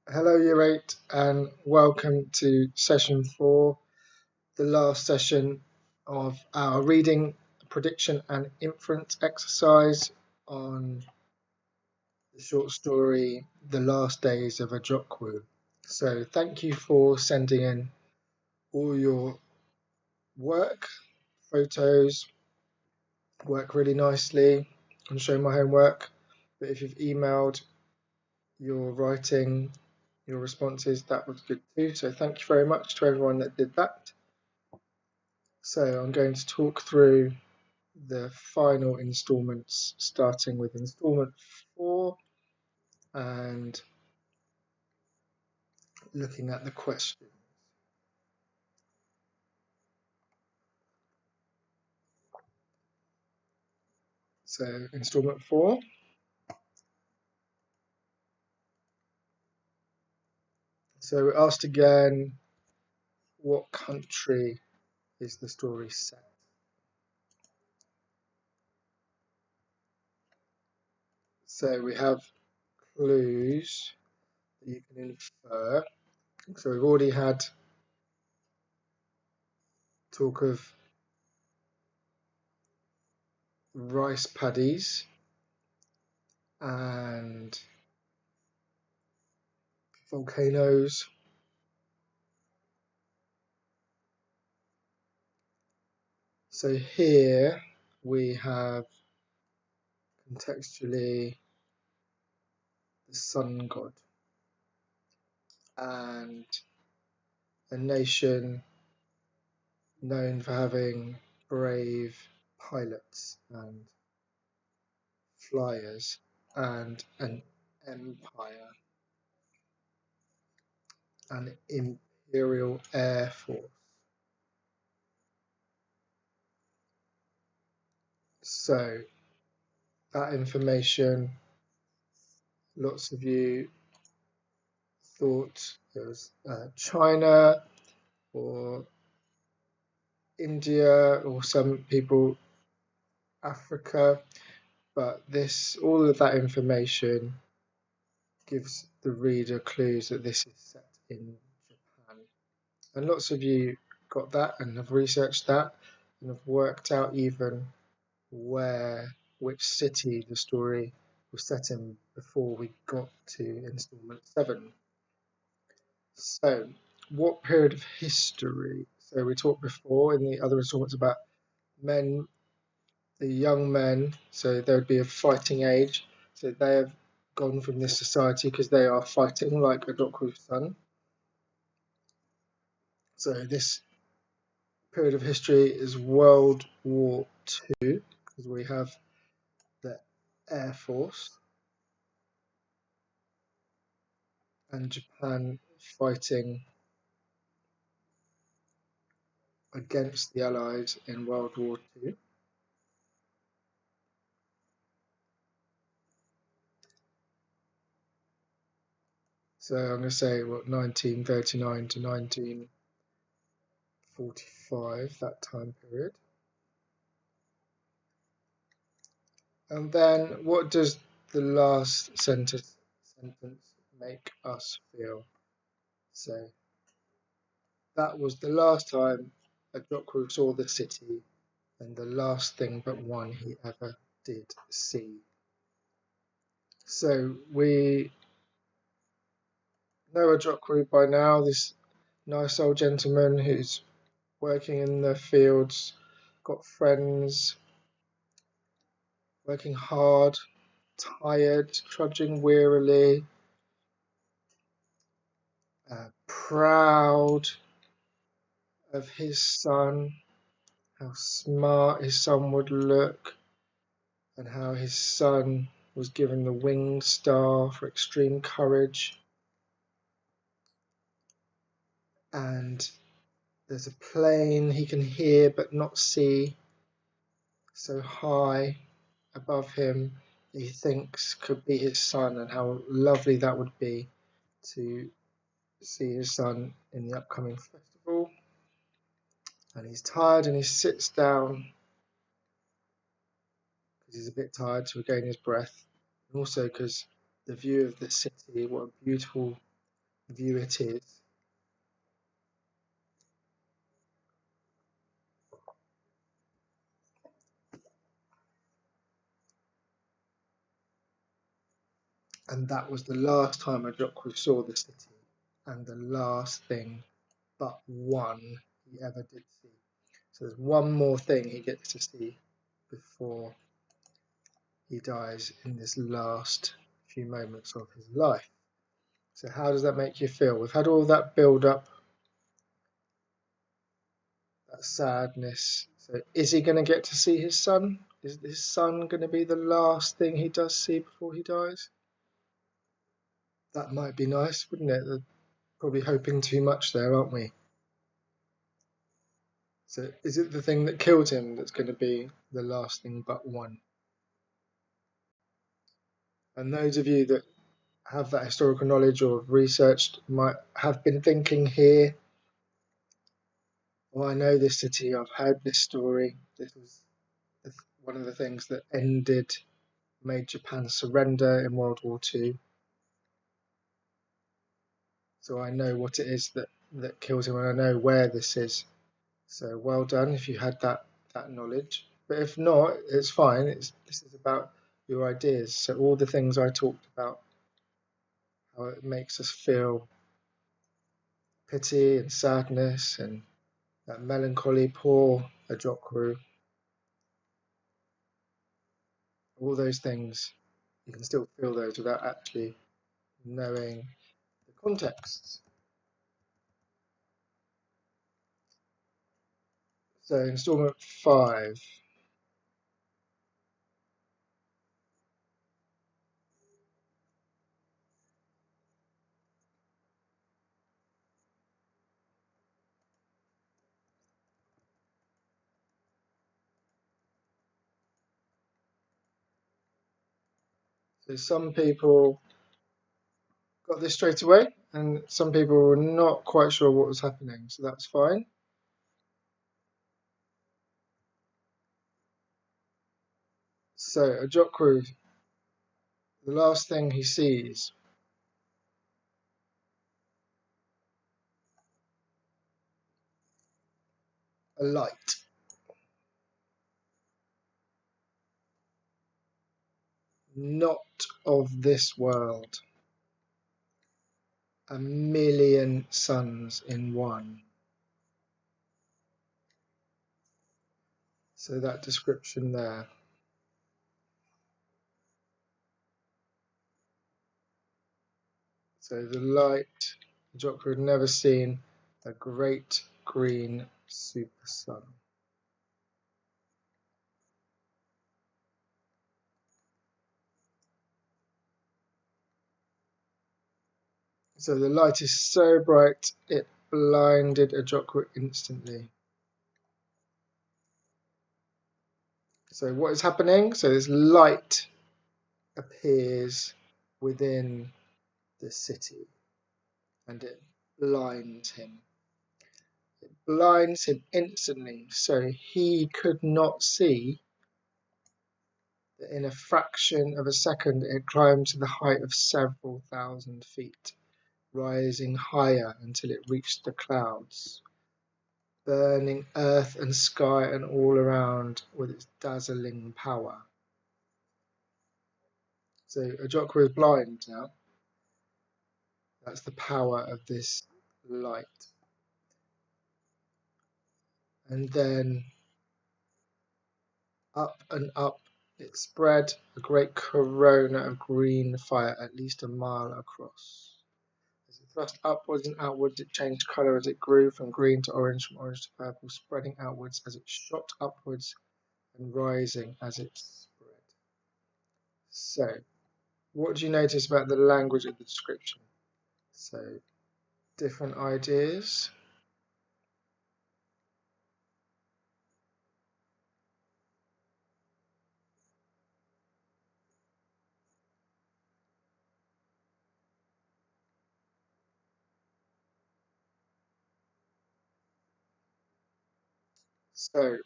Hello, Year 8, and welcome to session 4, the last session of our reading, prediction, and inference exercise on the short story The Last Days of Ojukwu. So, thank you for sending in all your work, photos, work really nicely. I'm showing my homework, but if you've emailed your writing, your responses, that was good too. So, thank you very much to everyone that did that. So I'm going to talk through the final installments, starting with installment 4 and looking at the question. So installment 4. So we're asked again, what country is the story set? So we have clues that you can infer. So we've already had talk of rice paddies and volcanoes. So here we have contextually the sun god and a nation known for having brave pilots and flyers and an empire, an imperial air force. So that information, lots of you thought it was China or India, or some people Africa, but all of that information gives the reader clues that this is set in Japan. And lots of you got that and have researched that and have worked out even which city the story was set in before we got to installment 7. So, what period of history? So we talked before in the other installments about men, the young men, so they would be of fighting age. So they have gone from this society because they are fighting like Ojukwu's son. So this period of history is World War II, because we have the Air Force and Japan fighting against the Allies in World War II. So I'm going to say 1939 to 1945, that time period. And then what does the last sentence make us feel? So that was the last time Ojukwu saw the city and the last thing but one he ever did see. So we know Ojukwu by now, this nice old gentleman who's working in the fields, got friends, working hard, tired, trudging wearily, proud of his son, how smart his son would look, and how his son was given the Winged Star for extreme courage. And there's a plane he can hear but not see, so high above him that he thinks could be his son, and how lovely that would be to see his son in the upcoming festival. And he's tired and he sits down because he's a bit tired to regain his breath, and also because the view of the city, what a beautiful view it is. And that was the last time Ojukwu saw the city, and the last thing but one he ever did see. So there's one more thing he gets to see before he dies in this last few moments of his life. So how does that make you feel? We've had all that build up, that sadness. So is he going to get to see his son? Is his son going to be the last thing he does see before he dies? That might be nice, wouldn't it? They're probably hoping too much there, aren't we? So is it the thing that killed him that's going to be the last thing but one? And those of you that have that historical knowledge or have researched might have been thinking here, well, I know this city, I've heard this story. This was one of the things that made Japan surrender in World War II. So I know what it is that kills him, and I know where this is. So well done if you had that knowledge. But if not, it's fine. This is about your ideas. So all the things I talked about, how it makes us feel pity and sadness and that melancholy, poor Ojukwu, all those things, you can still feel those without actually knowing the context. So installment 5. So some people got this straight away, and some people were not quite sure what was happening, so that's fine. So Ojukwu, the last thing he sees, a light, not of this world, a million suns in one. So that description there. So the light, Ojukwu had never seen a great green super sun. So the light is so bright it blinded Ojukwu instantly. So what is happening? So this light appears within the city and it blinds him. It blinds him instantly, so he could not see that in a fraction of a second it climbed to the height of several thousand feet, rising higher until it reached the clouds, burning earth and sky and all around with its dazzling power. So Ojukwu is blind now. That's the power of this light. And then up and up it spread, a great corona of green fire at least a mile across. As it thrust upwards and outwards, it changed colour as it grew from green to orange, from orange to purple, spreading outwards as it shot upwards and rising as it spread. So, what do you notice about the language of the description? So, different ideas. So,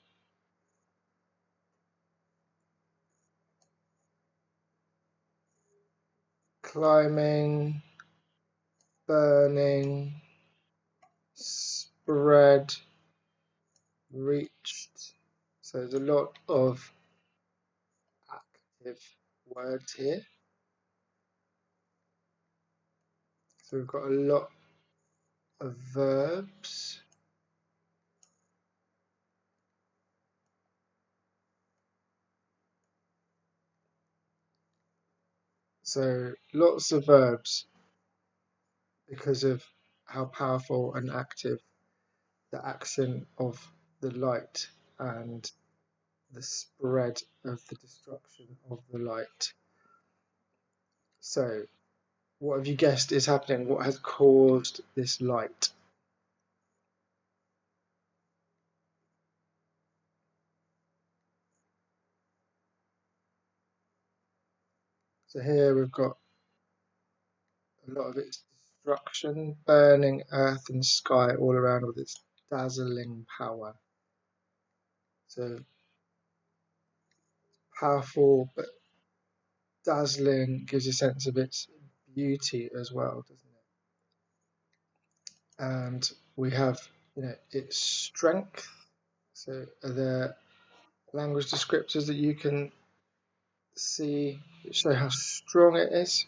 climbing, burning, spread, reached. So there's a lot of active words here. So we've got a lot of verbs. So lots of verbs because of how powerful and active the action of the light and the spread of the destruction of the light. So what have you guessed is happening? What has caused this light? So here we've got a lot of its destruction, burning earth and sky all around with its dazzling power. So powerful but dazzling gives a sense of its beauty as well, doesn't it? And we have, its strength. So are there language descriptors that you can see that show how strong it is?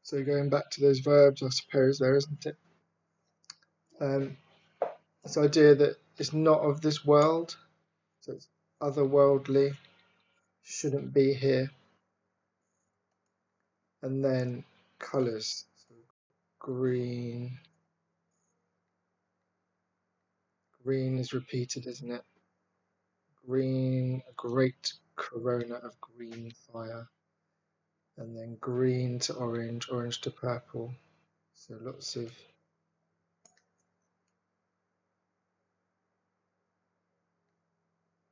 So going back to those verbs, I suppose there, isn't it? This idea that it's not of this world, so it's otherworldly, shouldn't be here. And then colours, so green. Green is repeated, isn't it? Green, a great corona of green fire. And then green to orange, orange to purple. So lots of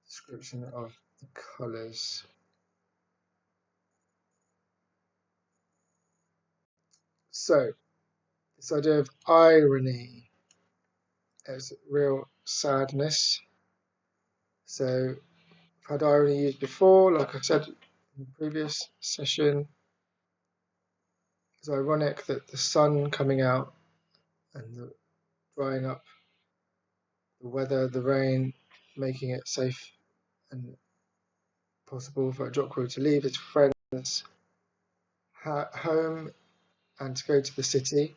description of the colours. So this idea of irony as real sadness. So I've had irony used before, like I said in the previous session. It's ironic that the sun coming out and the drying up the weather, the rain, making it safe and possible for Ojukwu to leave his friends' home and to go to the city.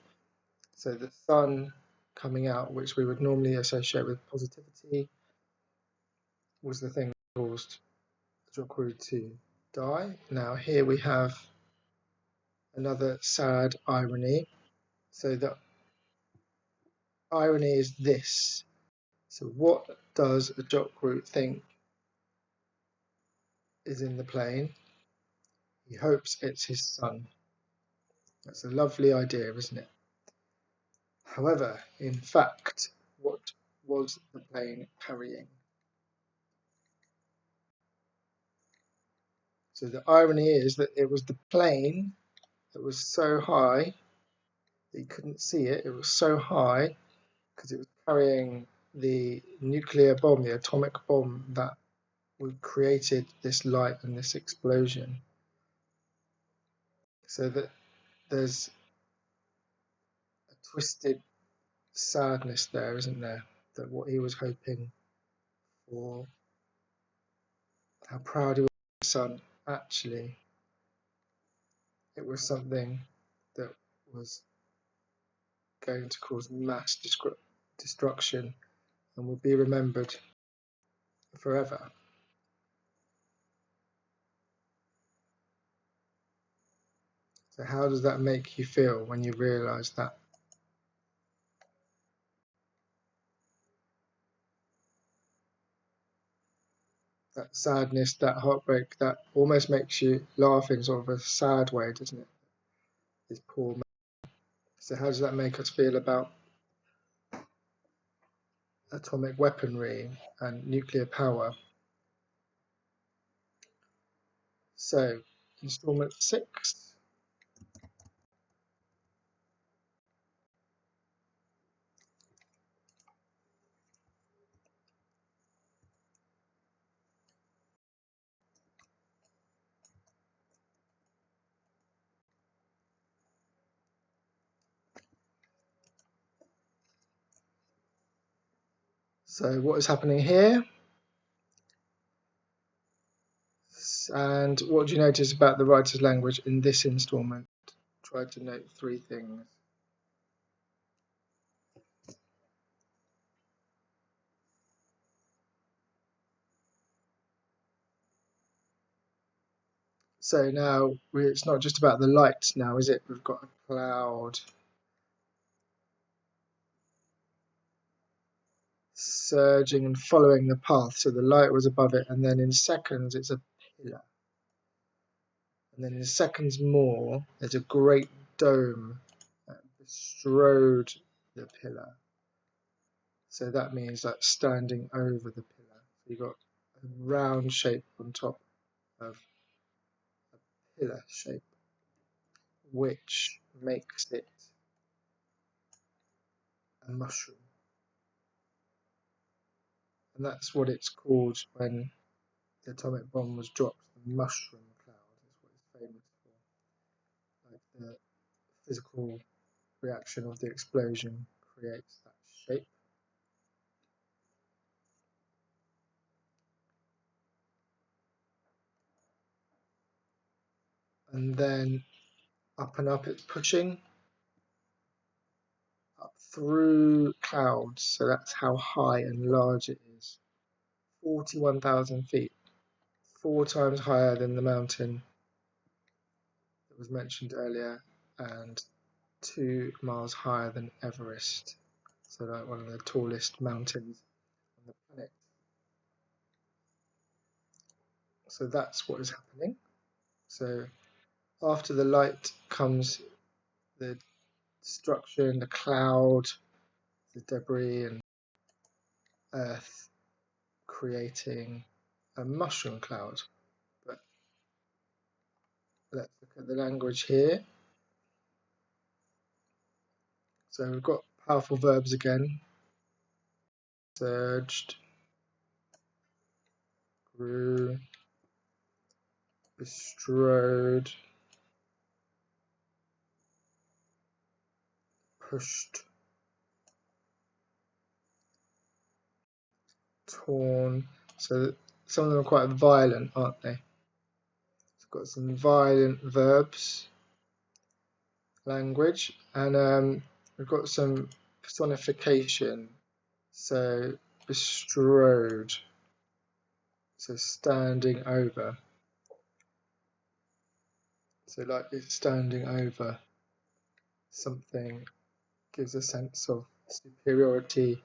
So the sun coming out, which we would normally associate with positivity, was the thing that caused Ojukwu to die. Now here we have another sad irony. So the irony is this. So what does Ojukwu think is in the plane? He hopes it's his son. That's a lovely idea, isn't it? However, in fact, what was the plane carrying? So the irony is that it was the plane that was so high that you couldn't see it. It was so high because it was carrying the nuclear bomb, the atomic bomb that created this light and this explosion. So that there's a twisted sadness there, isn't there? That what he was hoping for, how proud he was of his son, actually, it was something that was going to cause mass destruction and would be remembered forever. So how does that make you feel when you realise that? That sadness, that heartbreak, that almost makes you laugh in sort of a sad way, doesn't it? This poor man. So how does that make us feel about atomic weaponry and nuclear power? So, installment 6. So what is happening here? And what do you notice about the writer's language in this instalment? Try to note 3 things. So now it's not just about the light now, is it? We've got a cloud surging and following the path. So the light was above it, and then in seconds it's a pillar. And then in seconds more, there's a great dome that bestrode the pillar. So that means like standing over the pillar. So you've got a round shape on top of a pillar shape, which makes it a mushroom. And that's what it's called when the atomic bomb was dropped. The mushroom cloud is what it's famous for. Like the physical reaction of the explosion creates that shape. And then up and up it's pushing up through clouds. So that's how high and large it is. 41,000 feet, 4 times higher than the mountain that was mentioned earlier, and 2 miles higher than Everest. So like one of the tallest mountains on the planet. So that's what is happening. So after the light comes the destruction, the cloud, the debris, and Earth creating a mushroom cloud. But let's look at the language here. So we've got powerful verbs again. Surged, grew, bestrode, pushed, torn. So some of them are quite violent, aren't they? It's got some violent verbs, language, and we've got some personification. So bestrode, so standing over. So like it's standing over something gives a sense of superiority,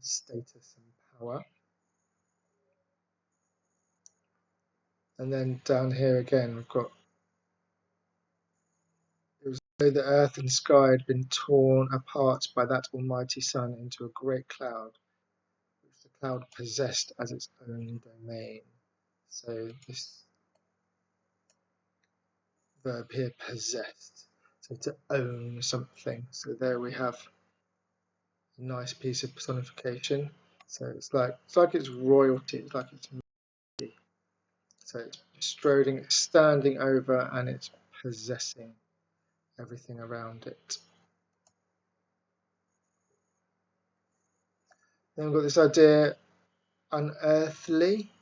status and power. And then down here again we've got it was as though the earth and sky had been torn apart by that almighty sun into a great cloud, which the cloud possessed as its own domain. So this verb here, possessed, so to own something. So there we have a nice piece of personification. So it's like it's royalty, it's like it's mighty. So it's bestroding, it's standing over, and it's possessing everything around it. Then we've got this idea, unearthly.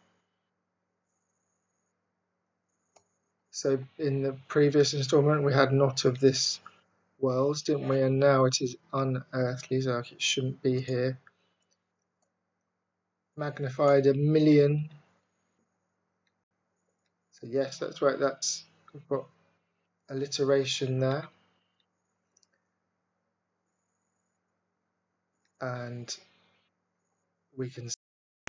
So in the previous instalment we had not of this world, didn't we? And now it is unearthly, so like it shouldn't be here. Magnified 1,000,000. So yes, that's right, we've got alliteration there. And we can see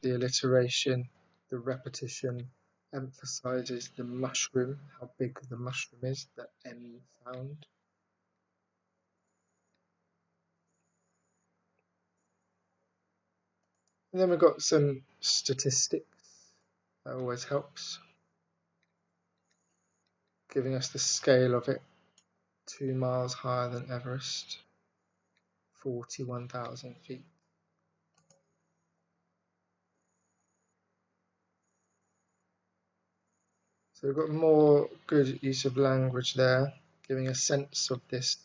the alliteration, the repetition emphasizes the mushroom, how big the mushroom is, the M sound. And then we've got some statistics, that always helps, giving us the scale of it. 2 miles higher than Everest, 41,000 feet. So we've got more good use of language there, giving a sense of this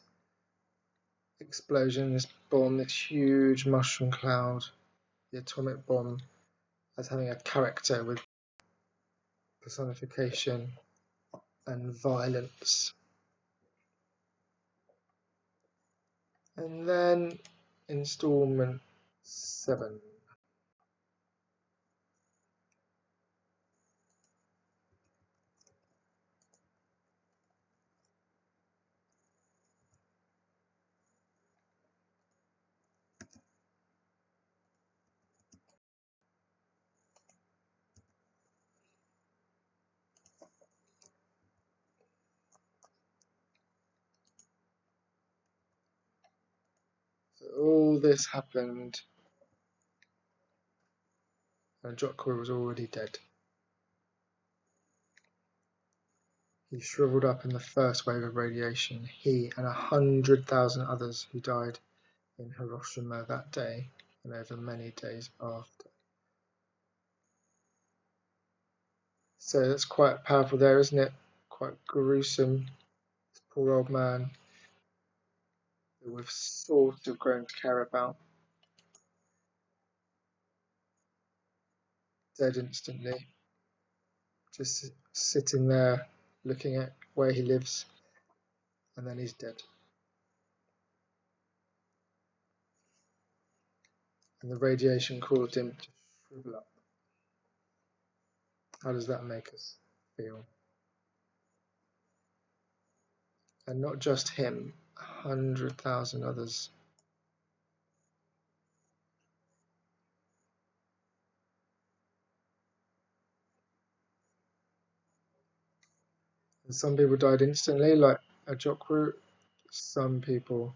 explosion, this bomb, this huge mushroom cloud. the atomic bomb as having a character with personification and violence. And then installment 7. So all this happened and Ojukwu was already dead. He shriveled up in the first wave of radiation, he and 100,000 others who died in Hiroshima that day and over many days after. So that's quite powerful there, isn't it? Quite gruesome. This poor old man that we've sort of grown to care about, dead instantly, just sitting there looking at where he lives, and then he's dead. And the radiation caused him to shrivel up. How does that make us feel? And not just him, 100,000 others. And some people died instantly, like Ojukwu. Some people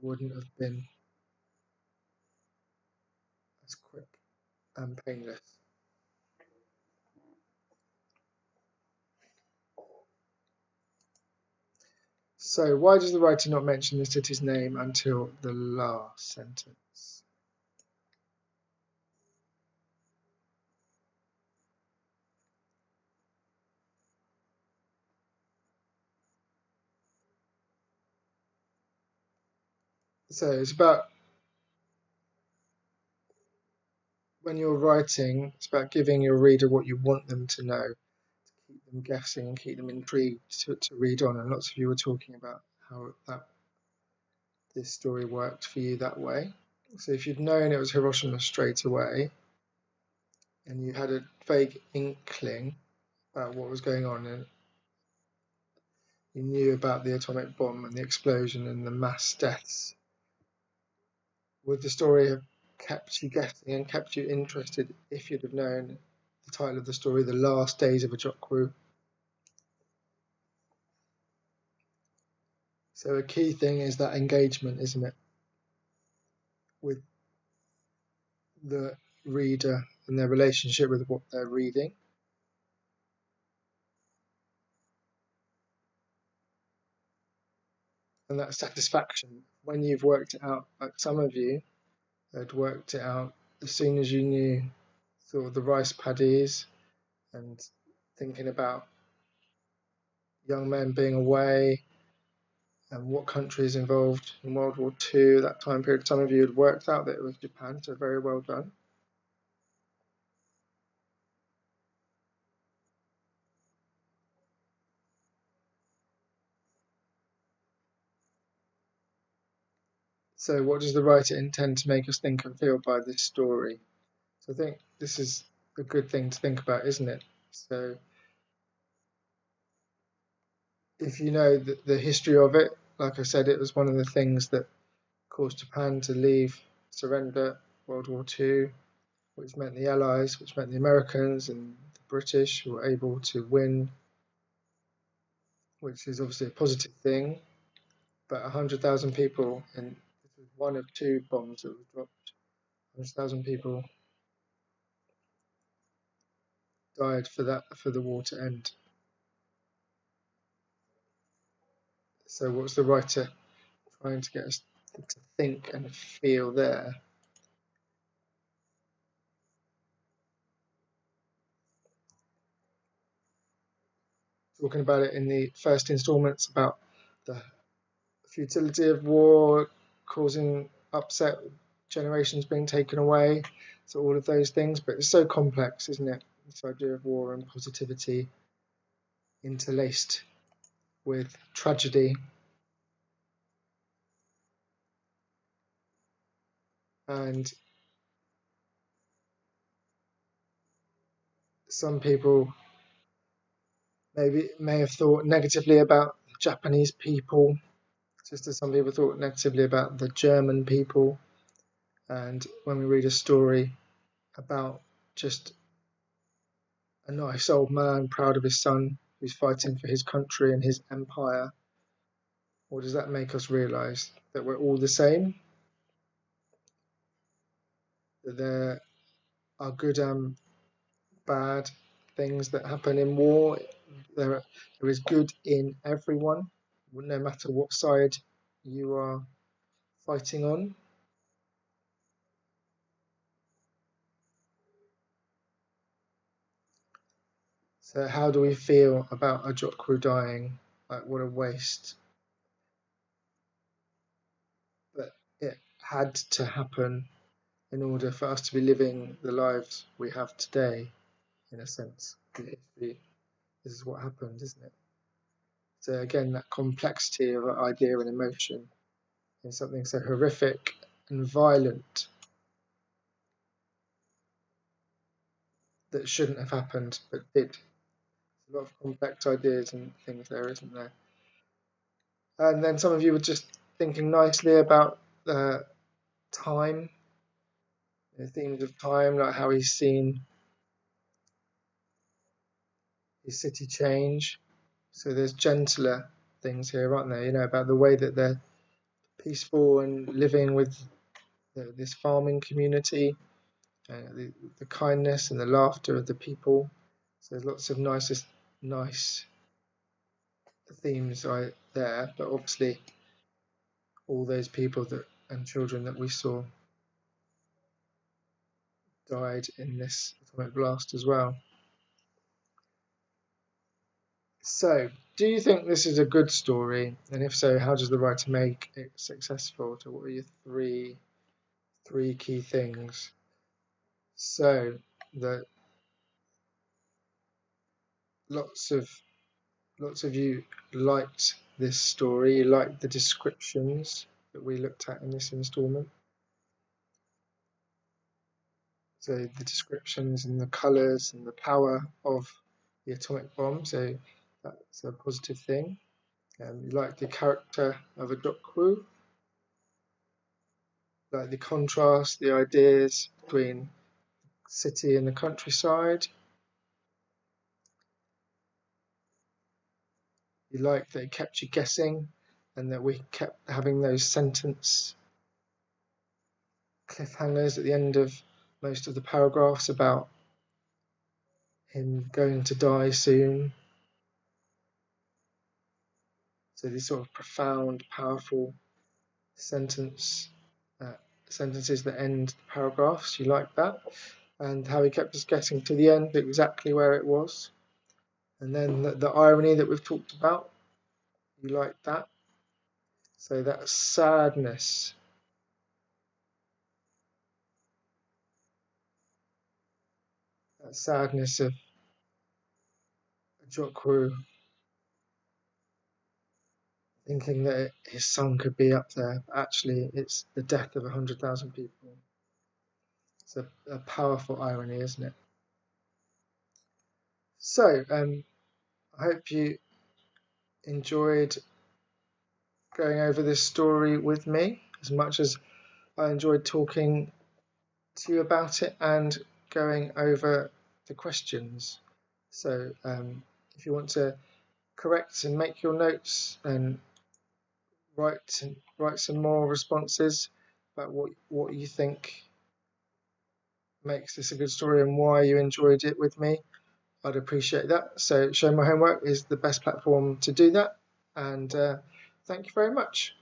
wouldn't have been as quick and painless. So why does the writer not mention the city's name until the last sentence? So it's about, when you're writing, it's about giving your reader what you want them to know, to keep them guessing and keep them intrigued to read on. And lots of you were talking about how this story worked for you that way. So if you'd known it was Hiroshima straight away, and you had a vague inkling about what was going on, and you knew about the atomic bomb and the explosion and the mass deaths, would the story have kept you guessing and kept you interested if you'd have known the title of the story, The Last Days of Ojukwu? So a key thing is that engagement, isn't it, with the reader and their relationship with what they're reading. And that satisfaction when you've worked it out, like some of you had worked it out as soon as you knew sort of the rice paddies and thinking about young men being away and what countries involved in World War II, that time period. Some of you had worked out that it was Japan, so very well done. So what does the writer intend to make us think and feel by this story? So I think this is a good thing to think about, isn't it? So if you know the history of it, like I said, it was one of the things that caused Japan to leave, surrender World War II, which meant the Allies, which meant the Americans and the British were able to win, which is obviously a positive thing. But 100,000 people, and this was one of 2 bombs that was dropped, 100,000 people died for the war to end. So what's the writer trying to get us to think and feel there? Talking about it in the first installments about the futility of war causing upset, generations being taken away, so all of those things. But it's so complex, isn't it? This idea of war and positivity interlaced with tragedy. And some people may have thought negatively about the Japanese people, just as some people thought negatively about the German people. And when we read a story about just a nice old man proud of his son who's fighting for his country and his empire, what does that make us realize? That we're all the same? That there are good and bad things that happen in war? There is good in everyone, no matter what side you are fighting on. So how do we feel about Ojukwu dying? Like, what a waste. But it had to happen in order for us to be living the lives we have today, in a sense. This is what happened, isn't it? So again, that complexity of idea and emotion in something so horrific and violent that shouldn't have happened, but did. A lot of complex ideas and things there, isn't there? And then some of you were just thinking nicely about time, the themes of time, like how he's seen his city change. So there's gentler things here, aren't there? You know, about the way that they're peaceful and living with this farming community, the kindness and the laughter of the people. So there's lots of nice themes there, but obviously all those people and children that we saw died in this atomic blast as well. So, do you think this is a good story? And if so, how does the writer make it successful? So what are your three key things? So that lots of you liked this story, you liked the descriptions that we looked at in this installment. So the descriptions and the colours and the power of the atomic bomb. So that's a positive thing. You like the character of Ojukwu, like the contrast, the ideas between city and the countryside. You like that it kept you guessing and that we kept having those sentence cliffhangers at the end of most of the paragraphs about him going to die soon. So these sort of profound, powerful sentences that end the paragraphs. You like that? And how he kept us getting to the end, exactly where it was. And then the irony that we've talked about. You like that? So that sadness. That sadness of Ojukwu thinking that his son could be up there. Actually, it's the death of 100,000 people. It's a powerful irony, isn't it? So, I hope you enjoyed going over this story with me as much as I enjoyed talking to you about it and going over the questions. So, if you want to correct and make your notes and write some more responses about what you think makes this a good story and why you enjoyed it with me, I'd appreciate that. So Show My Homework is the best platform to do that, and thank you very much.